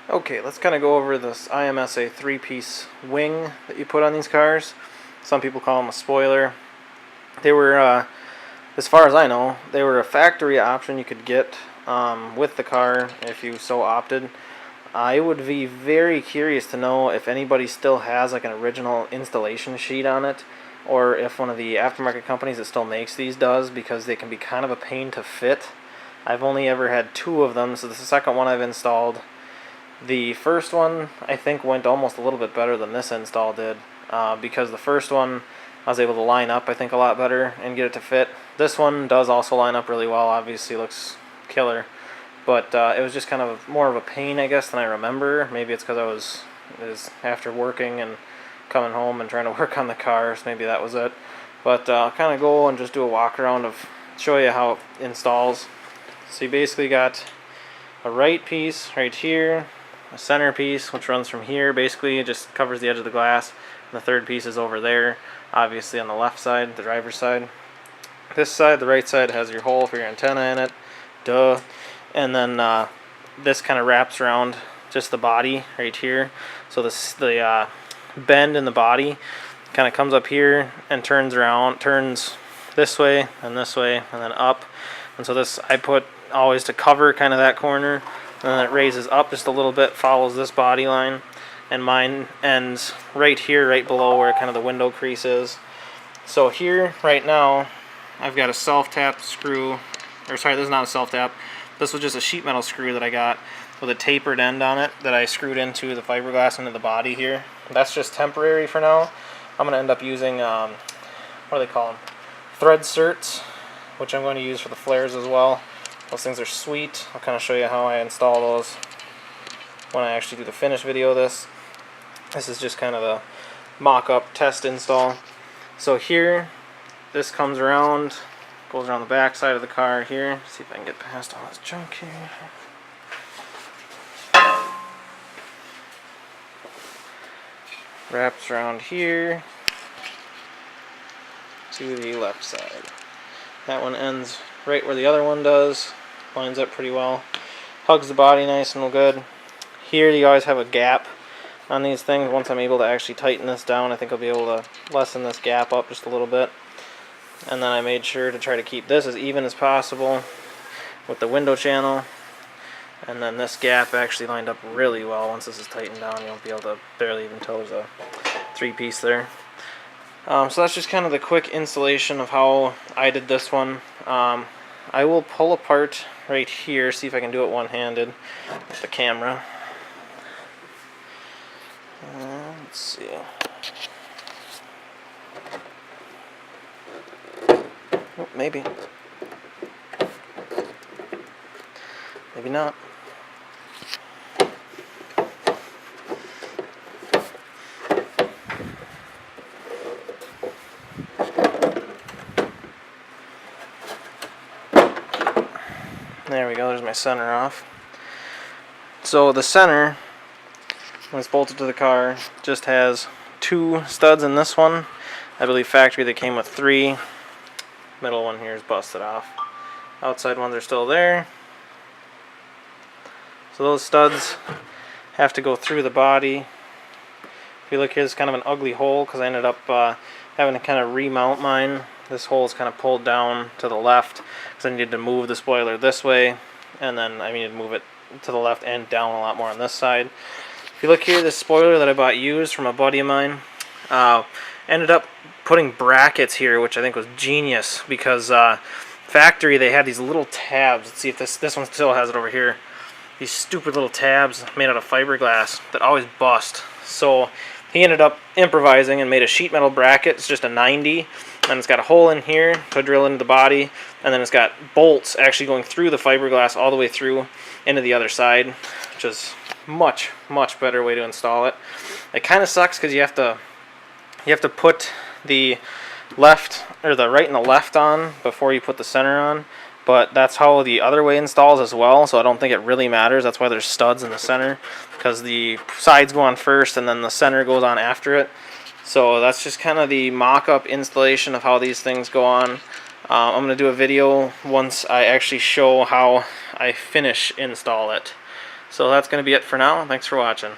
Okay, let's kind of go over this IMSA 3-piece wing that you put on these cars. Some people call them a spoiler. They were, as far as I know, they were a factory option you could get with the car if you so opted. I would be very curious to know if anybody still has like an original installation sheet on it, or if one of the aftermarket companies that still makes these does, because they can be kind of a pain to fit. I've only ever had 2 of them, so this is the second one I've installed. The first one, I think, went almost a little bit better than this install did, because the first one I was able to line up, I think, a lot better and get it to fit. This one does also line up really well, obviously looks killer, but it was just kind of more of a pain, I guess, than I remember. Maybe it's because it was after working and coming home and trying to work on the car, so maybe that was it. But I'll kind of go and just do a walk around of, show you how it installs. So you basically got a right piece right here, a center piece which runs from here, basically it just covers the edge of the glass, and the third piece is over there, obviously on the left side, the driver's side. This side, the right side, has your hole for your antenna in it, duh. And then this kind of wraps around just the body right here, so the bend in the body kind of comes up here and turns around, turns this way and then up. And so this I put always to cover kind of that corner, and then it raises up just a little bit, follows this body line, and mine ends right here, right below where kind of the window crease is. So here, right now, I've got a self-tap screw, or sorry, this is not a self-tap. This was just a sheet metal screw that I got with a tapered end on it that I screwed into the fiberglass into the body here. That's just temporary for now. I'm going to end up using, what do they call them? Thread certs, which I'm going to use for the flares as well. Those things are sweet. I'll kind of show you how I install those when I actually do the finished video of this. This is just kind of a mock-up test install. So here, this comes around, goes around the back side of the car here. See if I can get past all this junk here. Wraps around here to the left side. That one ends right where the other one does. Lines up pretty well. Hugs the body nice and good. Here you always have a gap on these things. Once I'm able to actually tighten this down, I think I'll be able to lessen this gap up just a little bit. And then I made sure to try to keep this as even as possible with the window channel. And then this gap actually lined up really well. Once this is tightened down, you'll be able to barely even tell there's a 3-piece there. So that's just kind of the quick installation of how I did this one. I will pull apart right here, see if I can do it one-handed with the camera. Let's see. Oh, maybe. Maybe not. There we go, there's my center off. So the center, when it's bolted to the car, just has 2 studs in this one. I believe factory they came with 3. Middle one here is busted off. Outside ones are still there. So those studs have to go through the body. If you look here, it's kind of an ugly hole because I ended up having to kind of remount mine. This hole is kind of pulled down to the left because I needed to move the spoiler this way, and then I needed to move it to the left and down a lot more on this side. If you look here, this spoiler that I bought used from a buddy of mine, ended up putting brackets here, which I think was genius because factory they had these little tabs. Let's see if this one still has it over here. These stupid little tabs made out of fiberglass that always bust. So he ended up improvising and made a sheet metal bracket. It's just a 90, and it's got a hole in here to drill into the body, and then it's got bolts actually going through the fiberglass all the way through into the other side, which is much better way to install it. It kind of sucks because you have to put the left or the right and the left on before you put the center on, but that's how the other way installs as well, so I don't think it really matters. That's why there's studs in the center, because the sides go on first and then the center goes on after it. So that's just kind of the mock-up installation of how these things go on. I'm going to do a video once I actually show how I install it. So that's going to be it for now. Thanks for watching.